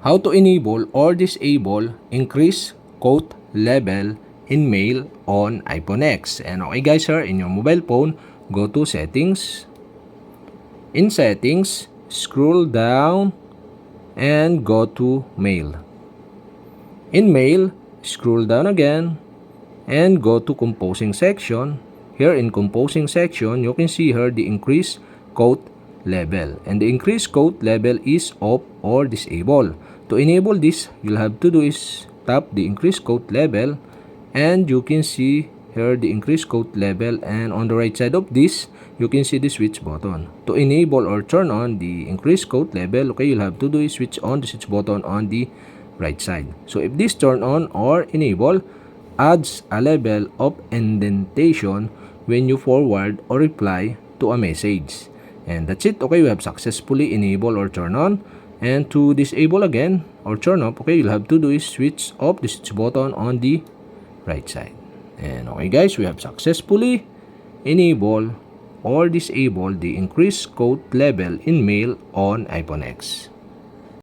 How to enable or disable increase quote level in mail on iPhone X. And okay guys, here in your mobile phone, go to settings. In settings, scroll down and go to mail. In mail, scroll down again and go to composing section. Here in composing section, you can see here the increase quote level, and the increase quote level is off or disable. To enable this, you'll have to do is tap the increase quote level, and you can see here the increase quote level, and on the right side of this you can see the switch button. To enable or turn on the increase quote level, okay, you'll have to do is switch on the switch button on the right side. So if this turn on or enable, adds a level of indentation when you forward or reply to a message. And that's it. Okay, we have successfully enabled or turn on. And to disable again or turn off, okay, you'll have to do is switch off the switch button on the right side. And okay guys, we have successfully enabled or disabled the increase quote level in mail on iPhone X.